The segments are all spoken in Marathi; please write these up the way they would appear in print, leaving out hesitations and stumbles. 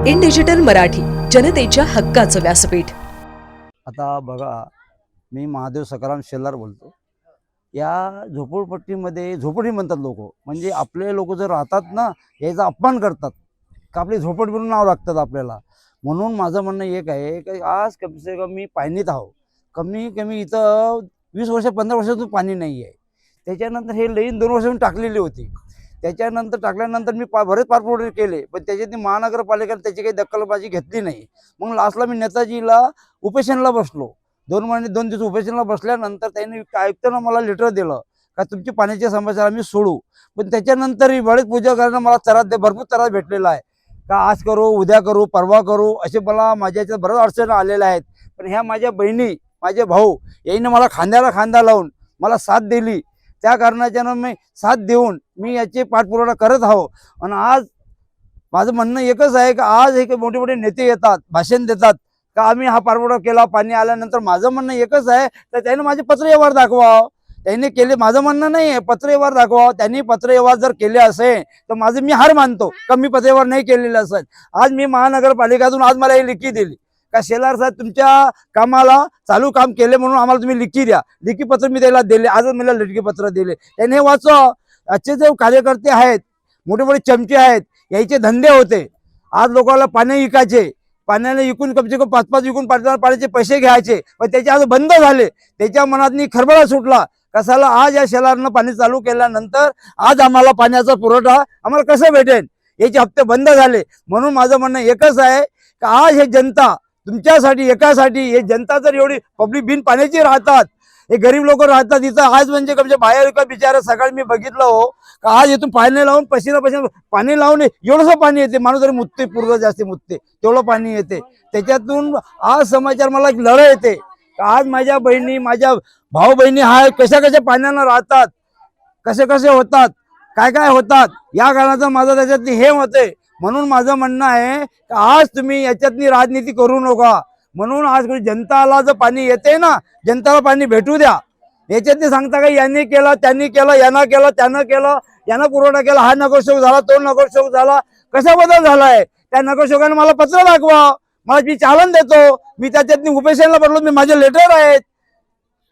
इन डिजिटल मराठी, जनतेच्या हक्काचं व्यासपीठ। आता बघा, मी महादेव सकाराम शेलार बोलतो। या झोपडपट्टीमध्ये झोपडी म्हणतात लोक, म्हणजे आपले लोक जर राहतात ना, याचा अपमान करतात का आपली झोपड म्हणून नाव लागतात आपल्याला। म्हणून माझं म्हणणं एक आहे की आज कम से कम मी पाणीत आहो, कमी कमी इथं 20 वर्ष 15 वर्षातून पाणी नाही आहे। त्याच्यानंतर हे लाईन 2 वर्षांनी टाकलेली होती। त्याच्यानंतर टाकल्यानंतर मी बरेच पाठपुरावे केले, पण त्याच्यातनी महानगरपालिकेने त्याची काही दखलबाजी घेतली नाही। मग लास्टला मी नेताजीला उपेशनला बसलो। 2 दिवस उपेशनला बसल्यानंतर त्यांनी आयुक्तांना मला लेटर दिलं का तुमची पाण्याची समस्या आम्ही सोडू। पण त्याच्यानंतरही बरेच पूजा करायला मला त्रास भरपूर त्रास भेटलेला आहे का आज करू, उद्या करू, परवा करू, असे मला माझ्या याच्यात बऱ्याच अडचणी आलेल्या आहेत। पण ह्या माझ्या बहिणी, माझे भाऊ यांनी मला खांद्याला खांदा लावून मला साथ दिली। त्या कारणाच्यानं मी साथ देऊन मी याचे पाठपुरावा करत आहो। आणि आज माझं म्हणणं एकच आहे की आज हे मोठे मोठे नेते येतात, भाषण देतात का आम्ही हा पाठपुरावा केला, पाणी आल्यानंतर माझं म्हणणं एकच आहे तर त्याने माझे पत्रव्यवहार दाखवावं। त्यांनी केले, माझं म्हणणं नाही आहे, पत्रव्यवहार दाखवावं। त्यांनी पत्रव्यवहार जर केले असेल तर माझं मी हार मानतो का मी पत्रव्यवहार नाही केलेलं असेल। आज मी महानगरपालिकेतून आज मला ही लिखी दिली का शेलार साहेब तुमच्या कामाला चालू काम केले म्हणून आम्हाला तुम्ही लिखी द्या। लिखी पत्र मी त्याला दिले, आजच मला लिखी पत्र दिले। त्याने वाचव, आजचे जे कार्यकर्ते आहेत, मोठे मोठे चमचे आहेत, याचे धंदे होते। आज लोकांना पाणी विकायचे, पाण्याने विकून कम से कम 5-5 विकून पाण्याचे पैसे घ्यायचे, पण त्याचे आज बंद झाले। त्याच्या मनातनी खरबडा सुटला कसाला आज या शेलारनं पाणी चालू केल्यानंतर आज आम्हाला पाण्याचा पुरवठा आम्हाला कसं भेटेल, याचे हप्ते बंद झाले। म्हणून माझं म्हणणं एकच आहे की आज हे जनता तुमच्यासाठी एकासाठी, हे जनता जर एवढी पब्लिक बिन पाण्याची राहतात, हे गरीब लोक राहतात इथं आज, म्हणजे कमसे बाहेर का बिचारा सकाळी मी बघितलं हो का आज इथून पाणी लावून पसीना पाणी लावून एवढंसं पाणी येते, माणूस जरी मुतते, पूर्ण जास्त मुतते तेवढं पाणी येते। त्याच्यातून आज समाचार मला एक लढा येते आज माझ्या बहिणी, माझ्या भाऊ बहिणी हा कशा कशा पाण्यानं राहतात, कसे कसे होतात, काय काय होतात, या कारणाचं माझं त्याच्यातनी हे मत आहे। म्हणून माझं म्हणणं आहे की आज तुम्ही याच्यातनी राजनीती करू नका। म्हणून आज जनताला जर पाणी येते ना, जनताला पाणी भेटू द्या। याच्यातनी सांगता का यांनी केलं, त्यांनी केलं, यानं केलं, त्यानं केलं, यानं पुरवठा केला, हा नगरसेवक झाला, तो नगरसेवक झाला, कसा बदल झालाय त्या नगरसेवकाने मला पत्र दाखवा, मला मी चालन देतो। मी त्याच्यातनी उपेशनला पडलो, मी माझे लेटर आहेत।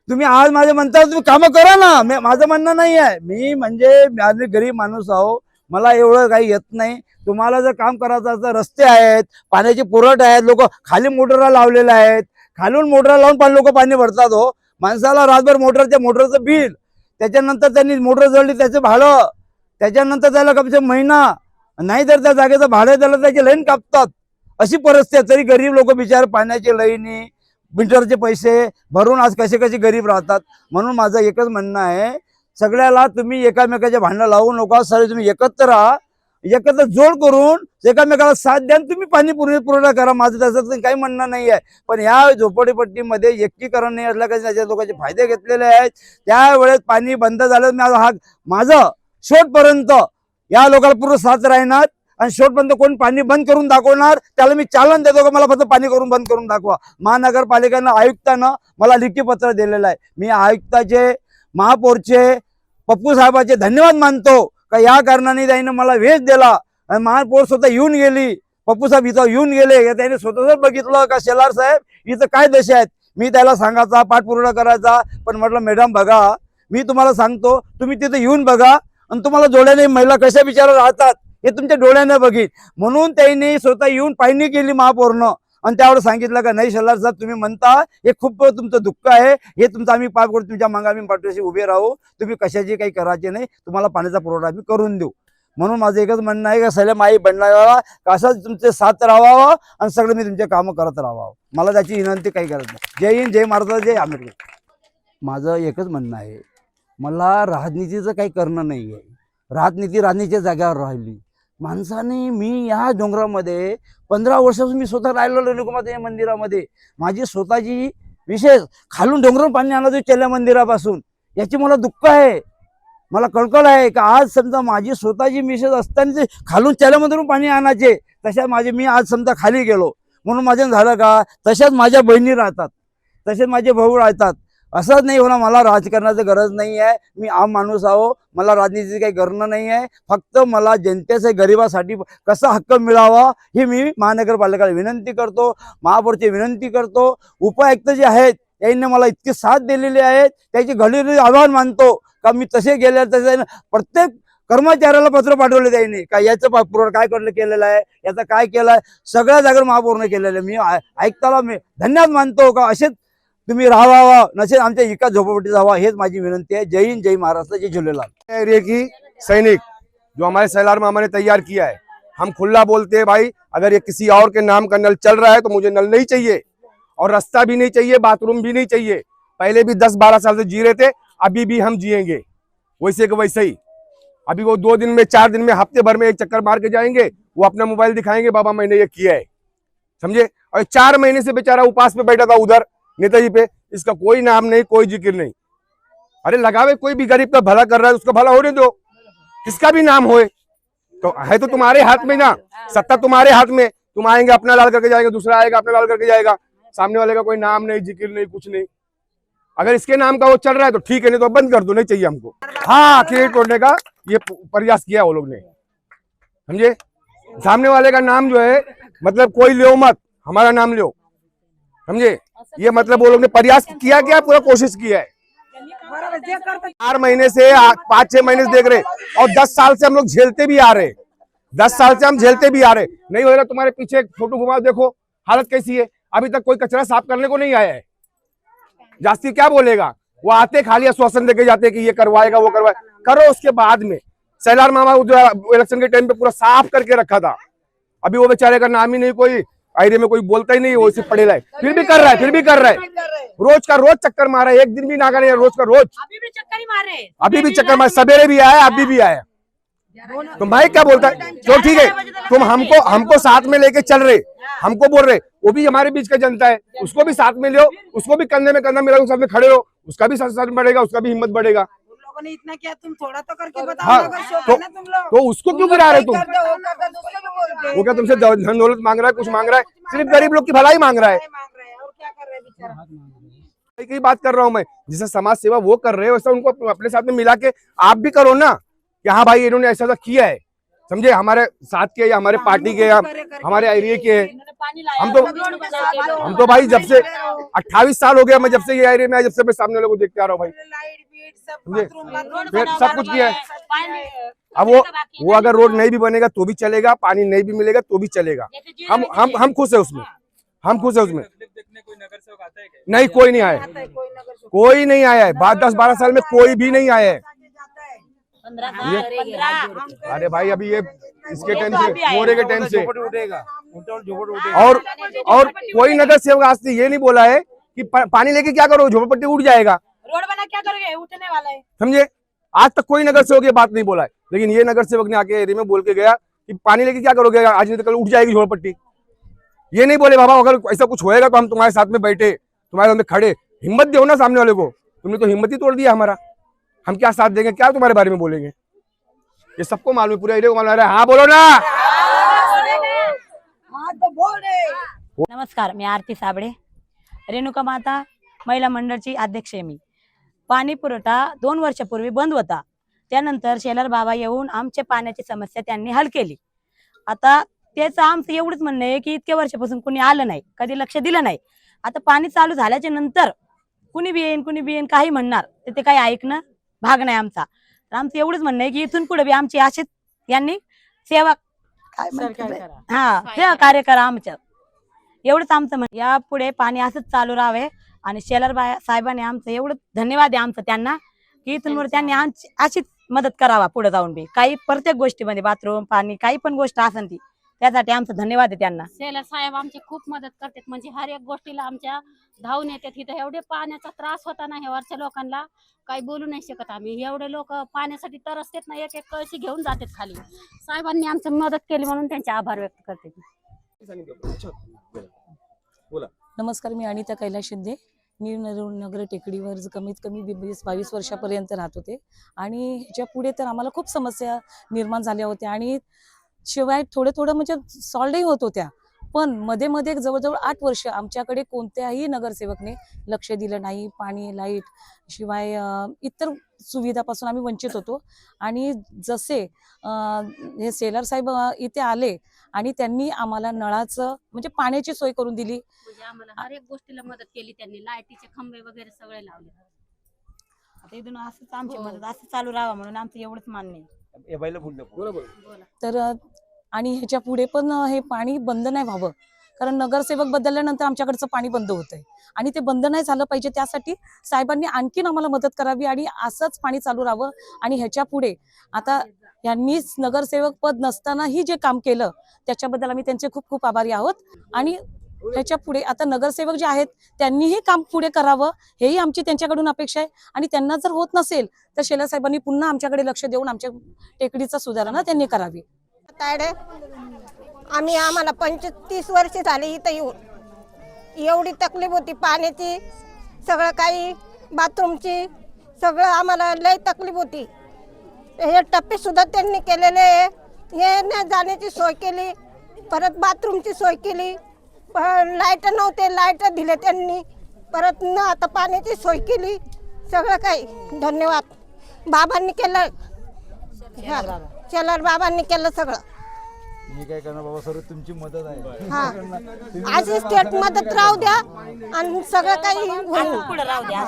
तुम्ही आज माझे म्हणता तुम्ही कामं करा ना, माझं म्हणणं नाही आहे। मी म्हणजे मी गरीब माणूस आहो, मला एवढं काही येत नाही। तुम्हाला जर काम करायचं असं, रस्ते आहेत, पाण्याचे पुरवठा आहेत, लोक खाली मोटरला लावलेले आहेत, खालून मोटर लावून पण लोक पाणी भरतात हो। माणसाला रातभर मोटरचं बिल, त्याच्यानंतर त्यांनी मोटर जळली त्याचं भाडं, त्याच्यानंतर त्याला कमसे महिना नाही तर त्या जागेचं भाडं त्याला त्याची लाईन कापतात, अशी परिस्थिती आहे। तरी गरीब लोक बिचारे पाण्याची लाईनी, मीटरचे पैसे भरून आज कसे कसे गरीब राहतात। म्हणून माझं एकच म्हणणं आहे, सगळ्याला तुम्ही एकामेकाच्या भांडण लावू नका, सगळे तुम्ही एकत्र राहा, एकत्र जोड करून एकामेकाला साथ द्या, तुम्ही पाणी पुरवठा करा। माझं त्याचं काही म्हणणं नाही आहे। पण ह्या झोपडपट्टीमध्ये एकीकरण नाही असल्या काही लोकांचे फायदे घेतलेले आहेत। त्यावेळेस पाणी बंद झालं, माझं शेवटपर्यंत या लोकांना पूर्ण साथ राहणार आणि शेवटपर्यंत कोण पाणी बंद करून दाखवणार त्याला मी चालन देतो का मला फक्त पाणी बंद करून दाखवा। महानगरपालिकेनं आयुक्तानं मला लिखी पत्र दिलेलं आहे। मी आयुक्ताचे, महापौरचे, पप्पू साहेबाचे धन्यवाद मानतो का या कारणाने त्यांनी मला वेळ दिला। आणि महापौर स्वतः येऊन गेली, पप्पू साहेब इथं येऊन गेले, त्यांनी स्वतःच बघितलं का शेलार साहेब इथं काय दशा आहेत। मी त्याला सांगायचा, पाठपुरावा करायचा, पण म्हटलं मॅडम बघा, मी तुम्हाला सांगतो, तुम्ही तिथे येऊन बघा आणि तुम्हाला डोळ्याने महिला कशा बिचारा राहतात हे तुमच्या डोळ्याने बघीन। म्हणून त्यांनी स्वतः येऊन पाहणी केली महापौरनं आणि त्यावर सांगितलं का नाही शेलार साहेब तुम्ही म्हणता हे खूप तुमचं दुःख आहे, हे तुमचं आम्ही पाप करू, तुमच्या मागे आम्ही पाठीशी उभे राहू, तुम्ही कशाची काही करायचे नाही, तुम्हाला पाण्याचा पुरवठा आम्ही करून देऊ। म्हणून माझं एकच म्हणणं आहे का सगळ्या माई बंडाला कसं तुमचे साथ राहावं आणि सगळं मी तुमचे कामं करत राहावं, मला त्याची विनंती काही करत नाही। जय हिंद, जय महाराष्ट्र, जय आंबेडकर। माझं एकच म्हणणं आहे, मला राजनीतीचं काही करणं नाही आहे। राजनीतीच्या जाग्यावर राहिली माणसाने। मी या डोंगरामध्ये 15 वर्षापासून मी स्वतः राहिलो रेणुकामाता मंदिरामध्ये। माझी स्वतःची विशेष खालून डोंगरावर पाणी आणलं चेल्या मंदिरापासून, याची मला दुःख आहे, मला कळकळ आहे का आज समजा माझी स्वतःची मिसेस असताना ते खालून चेल्या मंदिरातून पाणी आणायचे, तशा मी आज समजा खाली गेलो म्हणून माझ्या झालं का। तशाच माझ्या बहिणी राहतात, तसेच माझे भाऊ राहतात, असंच नाही होणार. मला राजकारणाची गरज नाही आहे. मी आम माणूस आहो. मला राजनीतीची काही गरज नाही आहे. फक्त मला जनतेचे गरिबासाठी कसा हक्क मिळावा हे मी महानगरपालिकेला विनंती करतो, महापौरची विनंती करतो. उपायुक्त जे आहेत त्यांनी मला इतकी साथ दिलेली आहे, त्याची घडीघडी आभार मानतो का मी तसे गेले तसे प्रत्येक कर्मचाऱ्याला पत्र पाठवले त्यांनी का याचं पुरवठा काय केलेलं आहे, याचं काय केलं आहे, सगळ्या जागेवर महापौरने केलेलं आहे. मी ऐकताना मी धन्यवाद मानतो का असेच तुम्ही राहावा, नसेल आमच्या एका झोपडपट्टीत राहावा, हेच माझी विनंती है. जय हिंद, जय महाराष्ट्र, जय झूलेलाल. एरिया की सैनिक जो हमारे सैलार मामा ने तैयार किया है, हम खुला बोलते हैं भाई, अगर ये किसी और के नाम का नल चल रहा है तो मुझे नल नहीं चाहिए और रास्ता भी नहीं चाहिए, बाथरूम भी नहीं चाहिए. पहले भी 10-12 साल से जी रहे थे, अभी भी हम जिएंगे वैसे के वैसे ही. अभी वो 2 दिन में 4 दिन में हफ्ते भर में एक चक्कर मार के जाएंगे, वो अपना मोबाइल दिखाएंगे, बाबा मैंने ये किया है, समझे. और 4 महीने से बेचारा उपास पे बैठा था उधर नेताजी पे, इसका कोई नाम नहीं, कोई जिक्र नहीं. अरे लगावे, कोई भी गरीब का भला कर रहा है उसका भला होने दो, किसका भी नाम होए तो है. तो तुम्हारे हाथ में ना, सत्ता तुम्हारे हाथ में. तुम आएंगे अपना लाल करके जाएंगे, दूसरा आएगा अपना लाल करके जाएगा, सामने वाले का कोई नाम नहीं, जिक्र नहीं, कुछ नहीं. अगर इसके नाम का वो चल रहा है तो ठीक है, नहीं तो बंद कर दो, नहीं चाहिए हमको. हाँ, क्रेडिट तोड़ने का ये प्रयास किया वो लोग ने, समझे. सामने वाले का नाम जो है मतलब कोई लो मत, हमारा नाम लो, समझे. ये मतलब वो लोग ने प्रयास किया, क्या पूरा कोशिश किया है. 4 महीने से 5-6 महीने से देख रहे, और 10 साल से हम लोग झेलते भी आ रहे, 10 साल से हम झेलते भी आ रहे. नहीं होगा. तुम्हारे पीछे एक फोटो घुमाओ, देखो हालत कैसी है. अभी तक कोई कचरा साफ करने को नहीं आया है. जास्ती क्या बोलेगा, वो आते खाली आश्वासन देके जाते कि ये करवाएगा वो करवाएगा. करो उसके बाद में. सैलार मामा जो इलेक्शन के टाइम पे पूरा साफ करके रखा था, अभी वो बेचारे का नाम ही नहीं, कोई एरिया में कोई बोलता ही नहीं, वो सिर्फ पड़ेला है. फिर भी कर रहा है, रोज का रोज चक्कर मारा है, एक दिन भी ना करे, रोज का रोज. अभी भी चक्कर मारे, सवेरे भी आया, अभी भी आया. तो भाई क्या बोलता है, तो ठीक है, तुम हमको साथ में लेके चल रहे, हमको बोल रहे, वो भी हमारे बीच का जनता है, उसको भी साथ में लो, उसको भी कंधे में कंधा मिला, साथ में खड़े रहो, उसका भी साथ बढ़ेगा, उसका भी हिम्मत बढ़ेगा. ने इतना किया, तुम थोड़ा तो करके बताओ. हाँ, अगर शौक है ना तुम लोग, तो उसको क्यों गिरा रहे तुम. वो वो क्या तुमसे धन दौलत मांग रहा है, कुछ मांग रहा है, सिर्फ गरीब लोग की भलाई मांग रहा है. और क्या कर रहे हैं बेचारा. की बात कर रहा हूँ मैं, जिसे समाज सेवा वो कर रहे हैं वैसा उनको अपने साथ में मिला के आप भी करो ना, कि हाँ भाई इन्होंने ऐसा ऐसा किया है, समझे, हमारे साथ के या हमारे पार्टी के या हमारे एरिया के. हम तो भाई जब से 28 साल हो गया, मैं जब से ये एरिया में आया, जब से मैं सामने वालों को देखते आ रहा हूँ भाई, सब कुछ किया है. अब वो अगर रोड नहीं भी बनेगा तो भी चलेगा, पानी नहीं भी मिलेगा तो भी चलेगा. हम खुश है उसमें, हम खुश है उसमें. नहीं, कोई नहीं आया, कोई नहीं आया है. 10-12 साल में कोई भी नहीं आया है. अरे भाई अभी ये इसके टाइम से, मोरे के टाइम से, और कोई नगर सेवक आज से ये नहीं बोला है कि पानी लेके क्या करो, झोपड़पट्टी उठ जाएगा, रोड बना क्या करोगे, उठने वाला है, समझे. आज तक कोई नगर सेवक ये बात नहीं बोला है, लेकिन ये नगर सेवक ने आके एरिया में बोल के गया कि पानी लेके क्या करोगे, आज नहीं तो कल उठ जाएगी झोपड़पट्टी. ये नहीं बोले बाबा अगर ऐसा कुछ होएगा तो हम तुम्हारे साथ में बैठे, तुम्हारे साथ में खड़े. हिम्मत दो ना सामने वाले को, तुमने तो हिम्मत ही तोड़ दिया हमारा. हम क्या साथ देंगे, क्या तुम्हारे बारे में बोलेंगे, ये सबको मालूम है, पूरे एरिया को मालूम है. हाँ बोलो ना. नमस्कार, मी आरती साबळे, रेणुका माता महिला मंडळची अध्यक्ष आहे मी. पाणी पुरवठा 2 वर्षापूर्वी बंद होता, त्यानंतर शेलार बाबा येऊन आमच्या पाण्याची समस्या त्यांनी हल केली. आता त्याचं आमचं एवढंच म्हणणं आहे की इतक्या वर्षापासून कुणी आलं नाही, कधी लक्ष दिलं नाही. आता पाणी चालू झाल्याच्या नंतर कुणी बी येईन काही म्हणणार, ते काही ऐकणं भाग नाही आमचा. तर आमचं एवढंच म्हणणं आहे की इथून पुढे बी आमची अशीच यांनी सेवा सहकार्य करा आमच्या, एवढंच आमचं म्हणणं. यापुढे पाणी असंच चालू राहावे आणि शेलार साहेबांनी आमचं एवढं धन्यवाद आहे आमचं त्यांना, की इथून पुढे त्यांनी आमची अशीच मदत करावा पुढे जाऊन बी. काही प्रत्येक गोष्टीमध्ये बाथरूम पाणी काही पण गोष्ट असेल ती, त्यासाठी आमचं धन्यवाद आहे त्यांना. शेलार साहेब आमची खूप मदत करतात, म्हणजे हर एक गोष्टीला आमच्या धावून येतात. इथं एवढे पाण्याचा त्रास होता ना, ह्या लोकांना काही बोलू नाही शकत आम्ही. एवढे लोक पाण्यासाठी तरसतात ना, एक एक कळशी घेऊन जातात खाली. साहेबांनी आमची मदत केली म्हणून त्यांचे आभार व्यक्त करते. नमस्कार, मी अनिता कैलास शिंदे. मी नगर टेकडीवर कमीत कमी 22 वर्षापर्यंत राहत होते आणि ह्याच्या पुढे तर आम्हाला खूप समस्या निर्माण झाल्या होत्या आणि शिवाय थोडं म्हणजे सॉल्व्हही होत होत्या. पण मध्ये मध्ये जवळजवळ 8 वर्ष आमच्याकडे कोणत्याही नगरसेवकने लक्ष दिलं नाही. पाणी, लाईट शिवाय इतर सुविधापासून आम्ही वंचित होतो. आणि जसे हे सेलर साहेब इथे आले आणि त्यांनी आम्हाला नळाचं म्हणजे पाण्याची सोय करून दिली. म्हणजे आम्हाला हर एक गोष्टीला मदत केली त्यांनी. लाईटीचे खंबे वगैरे सगळे लावले. आता इथून असंच आमची मदत असं चालू राहावं म्हणून आमचं एवढंच मान्य आहे. तर आणि ह्याच्या पुढे पण हे पाणी बंद नाही व्हावं, कारण नगरसेवक बदलल्यानंतर आमच्याकडचं पाणी बंद होतंय आणि ते बंद नाही झालं पाहिजे. त्यासाठी साहेबांनी आणखीन आम्हाला मदत करावी आणि असंच पाणी चालू राहावं. आणि ह्याच्या पुढे आता यांनीच नगरसेवक पद नसतानाही जे काम केलं त्याच्याबद्दल आम्ही त्यांचे खूप खूप आभारी आहोत. आणि ह्याच्या पुढे आता नगरसेवक जे आहेत त्यांनीही काम पुढे करावं, हेही आमची त्यांच्याकडून अपेक्षा आहे. आणि त्यांना जर होत नसेल तर शेलार साहेबांनी पुन्हा आमच्याकडे लक्ष देऊन आमच्या टेकडीचा सुधारणा त्यांनी करावी. आम्हाला 25-30 वर्ष झाली इथं येऊन. एवढी तकलीफ होती पाण्याची, सगळं काही बाथरूमची, सगळं आम्हाला लय तकलीफ होती. हे टप्पे सुद्धा त्यांनी केलेले, येण्या जाण्याची सोय केली, परत बाथरूमची सोय केली. लाईट नव्हते, लाईट दिले त्यांनी, परत न आता पाण्याची सोय केली. सगळं काही धन्यवाद बाबांनी केलं. शेलार बाबांनी केलं सगळं. मी काय करणार बाबा, सर तुमची मदत आहे. हा, अशी स्टेट मदत राहू द्या आणि सगळं काही होईल. पुढे राहू द्या.